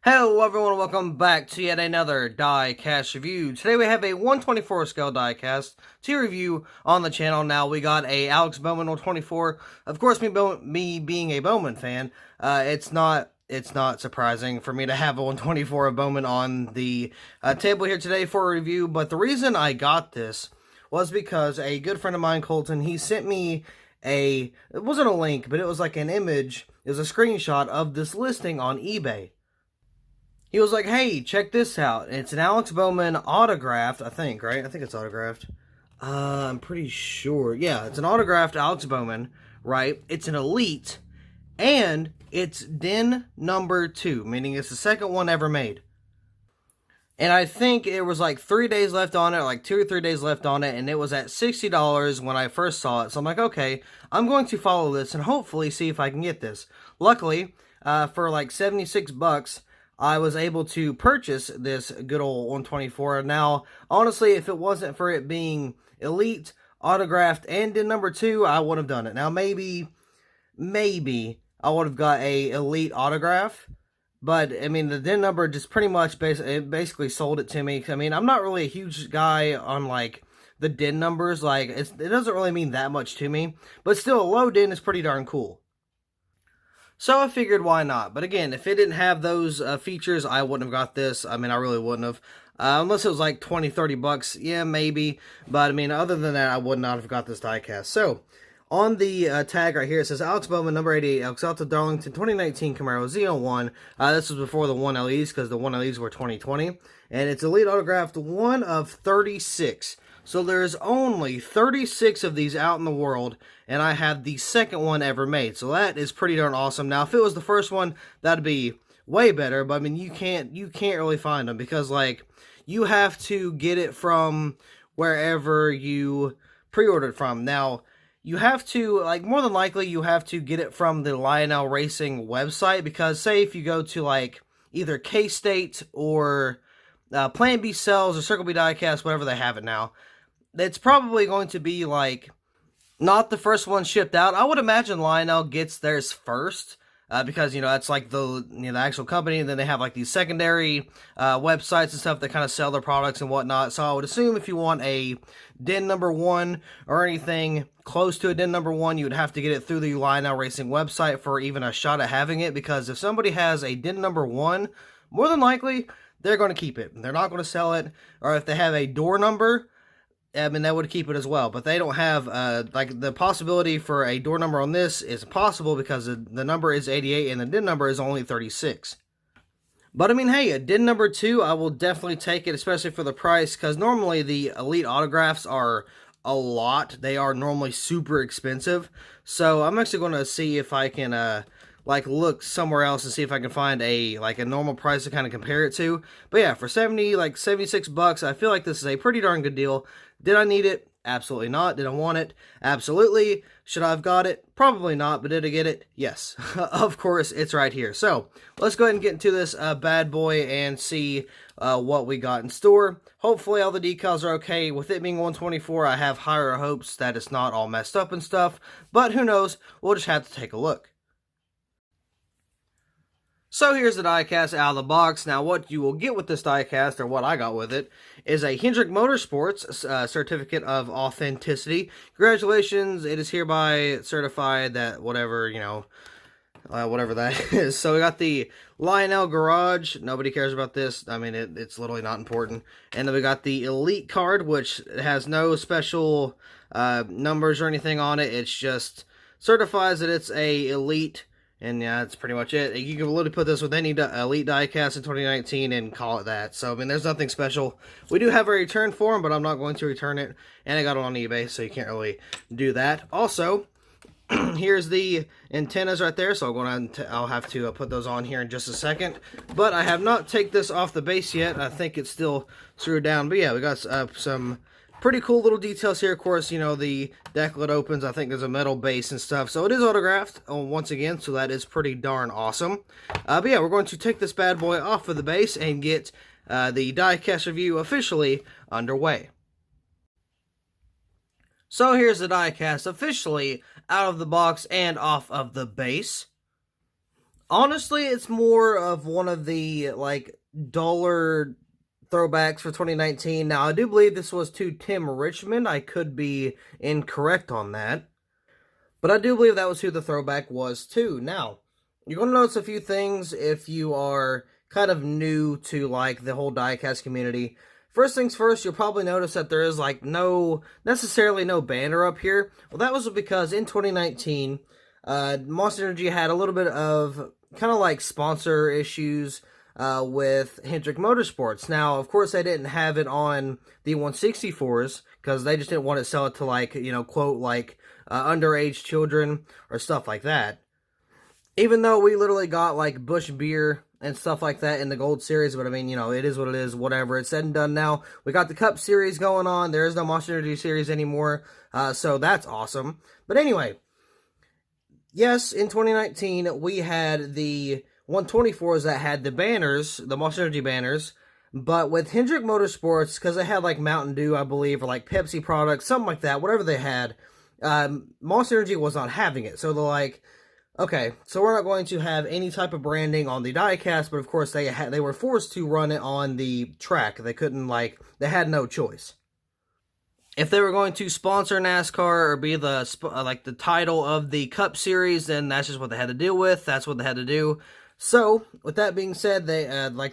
Hello everyone, welcome back to yet another diecast review. Today we have a 124 scale diecast to review on the channel. Now we got a Alex Bowman 124. Of course, me being a Bowman fan, it's not surprising for me to have a 124 of Bowman on the table here today for a review. But the reason I got this was because a good friend of mine, Colton, he sent me it wasn't a link, but it was like an image. It was a screenshot of this listing on eBay. He was like, hey, check this out. It's an Alex Bowman autographed, I think, right? I think it's autographed. I'm pretty sure. Yeah, it's an autographed Alex Bowman, right? It's an Elite, and it's DIN number 2, meaning it's the second one ever made. And I think it was like 3 days left on it, like 2 or 3 days left on it, and it was at $60 when I first saw it. So I'm like, okay, I'm going to follow this and hopefully see if I can get this. Luckily, for like 76 bucks, I was able to purchase this good old 124. Now, honestly, if it wasn't for it being Elite, autographed, and in number 2, I would have done it. Now, maybe I would have got a Elite autograph, but, I mean, the DIN number just pretty much basically sold it to me. I mean, I'm not really a huge guy on, like, the DIN numbers. Like, it doesn't really mean that much to me, but still, a low DIN is pretty darn cool. So I figured, why not? But again, if it didn't have those features, I wouldn't have got this. I mean, I really wouldn't have. Unless it was like 20, 30 bucks, yeah, maybe. But I mean, other than that, I would not have got this diecast. So, on the tag right here, it says Alex Bowman, number 88, Exalted Darlington, 2019 Camaro ZL1. This was before the 1LEs, because the 1LEs were 2020. And it's Elite autographed 1 of 36. So there's only 36 of these out in the world, and I have the second one ever made. So that is pretty darn awesome. Now, if it was the first one, that'd be way better. But I mean, you can't really find them because, like, you have to get it from wherever you pre-ordered from. Now, you have to, like, more than likely, you have to get it from the Lionel Racing website, because say if you go to, like, either K-State or Plan B Cells or Circle B Diecast, whatever they have it now, it's probably going to be, like, not the first one shipped out. I would imagine Lionel gets theirs first, because, you know, that's like the actual company, and then they have, like, these secondary websites and stuff that kind of sell their products and whatnot. So I would assume if you want a DIN number 1 or anything close to a DIN number 1, you would have to get it through the Lionel Racing website for even a shot at having it, because if somebody has a DIN number 1, more than likely, they're going to keep it. They're not going to sell it. Or if they have a door number, I mean, they would keep it as well, but they don't have, like, the possibility for a door number on this is possible because the number is 88 and the DIN number is only 36. But, I mean, hey, a DIN number 2, I will definitely take it, especially for the price, because normally the Elite autographs are a lot. They are normally super expensive, so I'm actually going to see if I can, like, look somewhere else and see if I can find a normal price to kind of compare it to. But yeah, for 76 bucks, I feel like this is a pretty darn good deal. Did I need it? Absolutely not. Did I want it? Absolutely. Should I have got it? Probably not, but did I get it? Yes. Of course, it's right here. So, let's go ahead and get into this bad boy and see what we got in store. Hopefully, all the decals are okay. With it being 124, I have higher hopes that it's not all messed up and stuff, but who knows? We'll just have to take a look. So here's the diecast out of the box. Now what you will get with this diecast, or what I got with it, is a Hendrick Motorsports certificate of authenticity. Congratulations, it is hereby certified that whatever, you know, whatever that is. So we got the Lionel Garage. Nobody cares about this. I mean, it's literally not important. And then we got the Elite card, which has no special numbers or anything on it. It's just certifies that it's a Elite. And yeah, that's pretty much it. You can literally put this with any Elite diecast in 2019 and call it that. So, I mean, there's nothing special. We do have a return form, but I'm not going to return it. And I got it on eBay, so you can't really do that. Also, here's the antennas right there. So I'll have to put those on here in just a second. But I have not taken this off the base yet. I think it's still screwed down. But yeah, we got some pretty cool little details here. Of course, you know, the deck lid opens. I think there's a metal base and stuff. So it is autographed once again, so that is pretty darn awesome. But yeah, we're going to take this bad boy off of the base and get the diecast review officially underway. So here's the diecast officially out of the box and off of the base. Honestly, it's more of one of the, like, duller throwbacks for 2019. Now, I do believe this was to Tim Richmond. I could be incorrect on that. But I do believe that was who the throwback was to. Now, you're going to notice a few things if you are kind of new to, like, the whole diecast community. First things first, you'll probably notice that there is, like, necessarily no banner up here. Well, that was because in 2019, Monster Energy had a little bit of kind of like sponsor issues with Hendrick Motorsports. Now, of course, they didn't have it on the 164s because they just didn't want to sell it to, like, quote, like, underage children or stuff like that. Even though we literally got, like, Busch Beer and stuff like that in the Gold Series, but I mean, it is what it is, whatever. It's said and done now. We got the Cup Series going on. There is no Monster Energy Series anymore, so that's awesome. But anyway, yes, in 2019, we had the 124s that had the banners, the Monster Energy banners, but with Hendrick Motorsports, because they had, like, Mountain Dew, I believe, or, like, Pepsi products, something like that, whatever they had, Monster Energy was not having it. So they're like, okay, so we're not going to have any type of branding on the diecast, but of course they were forced to run it on the track. They couldn't, like, they had no choice. If they were going to sponsor NASCAR or be the title of the Cup Series, then that's just what they had to deal with. That's what they had to do. So, with that being said, they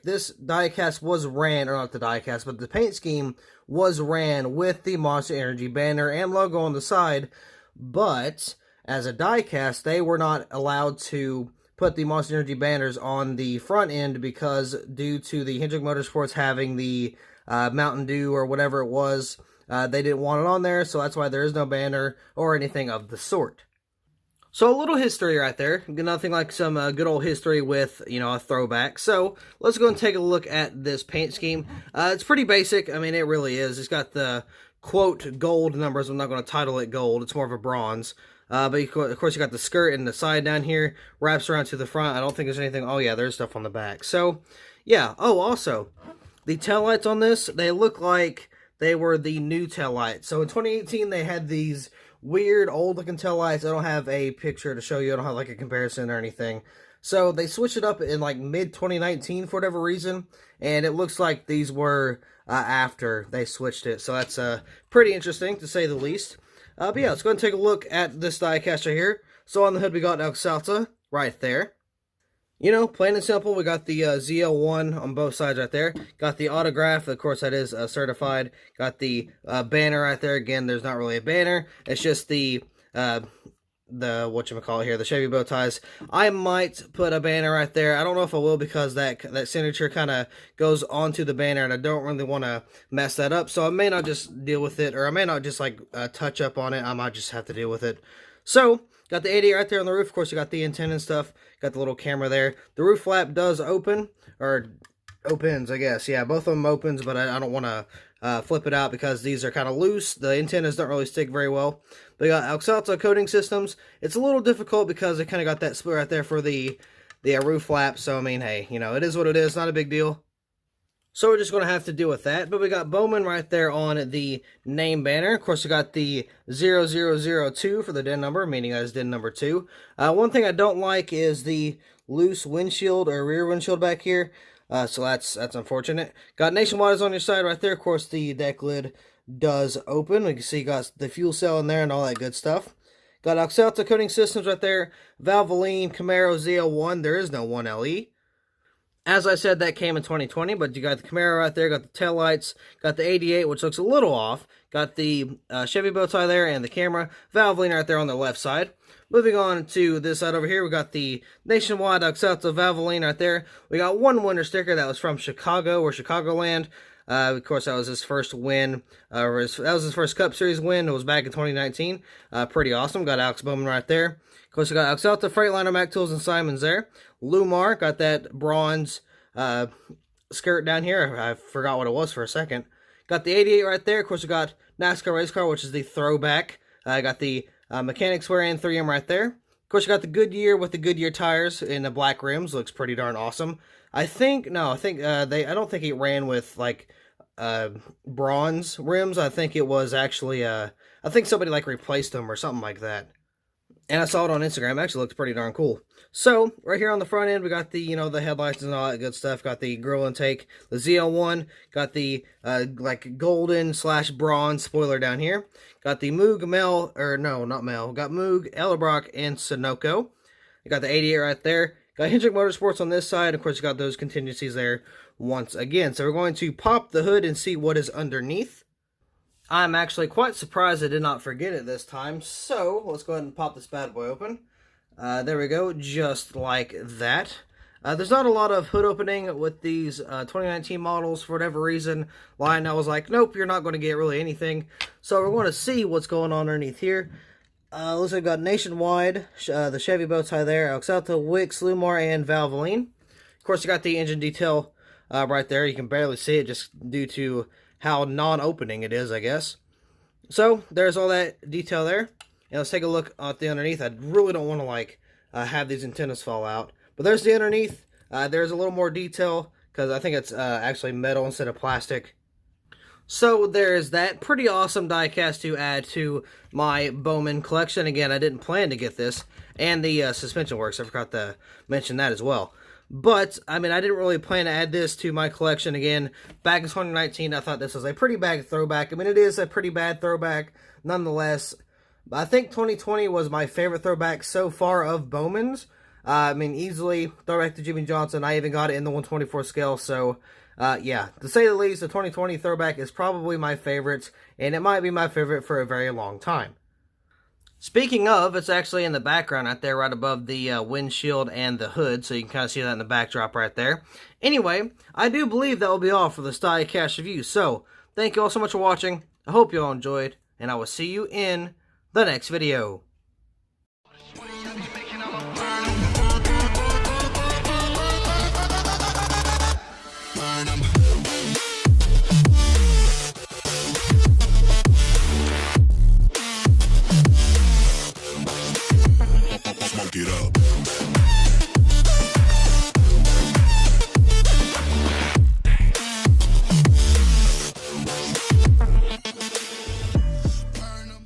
this diecast was ran, or not the diecast, but the paint scheme was ran with the Monster Energy banner and logo on the side, but as a diecast, they were not allowed to put the Monster Energy banners on the front end because due to the Hendrick Motorsports having the Mountain Dew or whatever it was, they didn't want it on there, so that's why there is no banner or anything of the sort. So a little history right there. Nothing like some good old history with, a throwback. So let's go and take a look at this paint scheme. It's pretty basic. I mean, it really is. It's got the, quote, gold numbers. I'm not going to title it gold. It's more of a bronze. But of course, you got the skirt and the side down here. Wraps around to the front. I don't think there's anything. Oh, yeah, there's stuff on the back. So, yeah. Oh, also, the taillights on this, they look like they were the new taillights. So in 2018, they had these weird old looking taillights. I don't have a picture to show you. I don't have like a comparison or anything. So they switched it up in like mid 2019 for whatever reason, and it looks like these were after they switched it. So that's pretty interesting to say the least. But yeah, let's go ahead and take a look at this diecast right here. So on the hood we got Elk Salsa right there. Plain and simple, we got the ZL1 on both sides right there. Got the autograph, of course that is certified. Got the banner right there. Again, there's not really a banner. It's just the whatchamacallit here, the Chevy bow ties. I might put a banner right there. I don't know if I will because that signature kind of goes onto the banner and I don't really want to mess that up. So I may not just deal with it, or I may not just like touch up on it. I might just have to deal with it. So, got the 88 right there on the roof. Of course, you got the antenna and stuff. Got the little camera there. The roof flap does open, or opens, I guess. Yeah, both of them opens, but I don't want to flip it out because these are kind of loose. The antennas don't really stick very well. They got Elk Salsa coating systems. It's a little difficult because they kind of got that split right there for the roof flap. So, I mean, hey, it is what it is. Not a big deal. So we're just going to have to deal with that. But we got Bowman right there on the name banner. Of course, we got the 0002 for the DIN number, meaning that is DIN number 2. One thing I don't like is the loose windshield or rear windshield back here. So that's unfortunate. Got Nationwide on your side right there. Of course, the deck lid does open. We can see you got the fuel cell in there and all that good stuff. Got Elk Salsa coating systems right there. Valvoline, Camaro, ZL1. There is no 1LE. As I said, that came in 2020, but you got the Camaro right there, got the taillights, got the 88, which looks a little off, got the Chevy bow tie there, and the camera, Valvoline right there on the left side. Moving on to this side over here, we got the Nationwide Elk Salsa Valvoline right there. We got one winner sticker that was from Chicago or Chicagoland. Of course, that was his first win, that was his first Cup Series win. It was back in 2019. Pretty awesome. Got Alex Bowman right there. Of course, we got Elk Salsa, Freightliner, Mac Tools, and Simons there. Lumar, got that bronze skirt down here. I forgot what it was for a second. Got the 88 right there. Of course, we got NASCAR race car, which is the throwback. Got the mechanics wearing 3M right there. Of course, you got the Goodyear with the Goodyear tires in the black rims. Looks pretty darn awesome. I don't think it ran with like bronze rims. I think it was actually I think somebody like replaced them or something like that. And I saw it on Instagram. It actually looks pretty darn cool. So, right here on the front end, we got the, the headlights and all that good stuff. Got the grill intake, the ZL1. Got the, like, golden / bronze spoiler down here. Got the Moog Mel, or no, not Mel. Got Moog, Ellerbrock, and Sunoco. You got the 88 right there. Got Hendrick Motorsports on this side. Of course, you got those contingencies there once again. So, we're going to pop the hood and see what is underneath. I'm actually quite surprised I did not forget it this time, so let's go ahead and pop this bad boy open. There we go, just like that. There's not a lot of hood opening with these 2019 models for whatever reason. Line, I was like, nope, you're not going to get really anything. So we're going to see what's going on underneath here. Looks like we've got Nationwide, the Chevy bow tie there, Alexalta, Wix, Lumar, and Valvoline. Of course, you got the engine detail right there. You can barely see it just due to how non-opening it is, I guess. So, there's all that detail there. And let's take a look at the underneath. I really don't want to, like, have these antennas fall out. But there's the underneath. There's a little more detail, because I think it's actually metal instead of plastic. So, there's that pretty awesome diecast to add to my Bowman collection. Again, I didn't plan to get this. And the suspension works. I forgot to mention that as well. But, I mean, I didn't really plan to add this to my collection. Again, back in 2019, I thought this was a pretty bad throwback. I mean, it is a pretty bad throwback, nonetheless. But I think 2020 was my favorite throwback so far of Bowman's. I mean, easily, throwback to Jimmy Johnson. I even got it in the 124 scale. So, yeah, to say the least, the 2020 throwback is probably my favorite. And it might be my favorite for a very long time. Speaking of, it's actually in the background right there, right above the windshield and the hood, so you can kind of see that in the backdrop right there. Anyway, I do believe that will be all for this diecast review, so thank you all so much for watching. I hope you all enjoyed, and I will see you in the next video. Smoke it up.